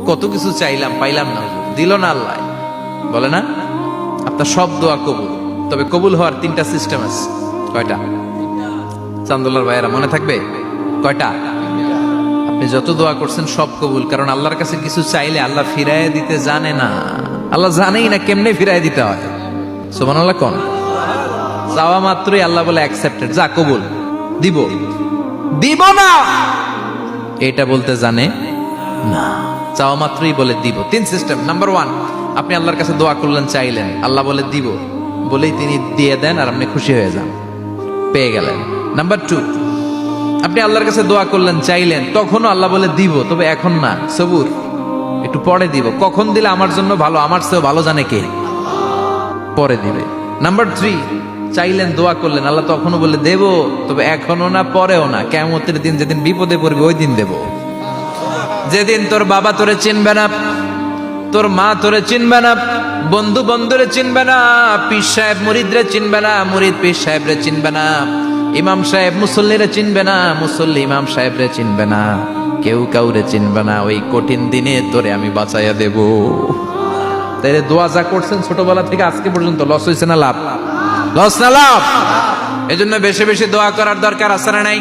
কত কিছু চাইলাম, পাইলাম না, দিল না আল্লাহ। বলে না আপনার সব দোয়া কবুল, তবে কবুল হওয়ার 3টা সিস্টেম আছে। কয়টা? চান্দুল্লার ভাইয়েরা মনে থাকবে কয়টা? আপনি যত দোয়া করছেন সব কবুল, কারণ আল্লাহর কাছে কিছু চাইলে আল্লাহ ফিরাইয়া দিতে জানে না। আল্লাহ জানেই না কেমনে ফিরাই দিতে হয়। সুবহানাল্লাহ কোন? চাওয়া মাত্রই আল্লাহ বলে অ্যাকসেপ্টেড, যা কবুল, দিব দিব না এটা বলতে জানে না, চাওয়া মাত্রই বলে দিব। 3 সিস্টেম। নাম্বার 1, আপনি আল্লাহর কাছে দোয়া করলেন, চাইলেন, আল্লাহ বলে দিব, বলেই তিনি দিয়ে দেন আর আপনি খুশি হয়ে যান, পেয়ে গেলেন। নাম্বার 2, আপনি আল্লাহর কাছে দোয়া করলেন, চাইলেন, তখনও আল্লাহ বলে দিব, তবে এখন না, সবুর, একটু পরে দিব। কখন দিলে আমার জন্য ভালো, আমার চেয়েও ভালো জানে কে, পরে দিবে। নাম্বার 3, চাইলেন, দোয়া করলেন, আল্লাহ তখনও বলে দেব, তবে এখনো না, পরেও না, কিয়ামতের দিন যেদিন বিপদে পড়বে ওই দিন দেব। যেদিন তোর বাবা তোরে চিনবে না, তোর মা তোরে চিনবে না, বন্ধু বন্ধুরে চিনবে না, পীর সাহেব মুরিদরে চিনবে না, মুরিদ পীর সাহেবরে চিনবে না, ইমাম সাহেব মুসল্লিরে চিনবে না, মুসল্লি ইমাম সাহেবরে চিনবে না, কেউ কাউরে চিনবে না। ওই কঠিন দিনে তোরে আমি বাঁচাইয়া দেব। তাইলে দোয়া যা করছেন ছোটবেলা থেকে আজকে পর্যন্ত, লস হয়েছে না লাভ? লস না লাভ? এজন্য বেশি বেশি দোয়া করার দরকার আছে না নাই?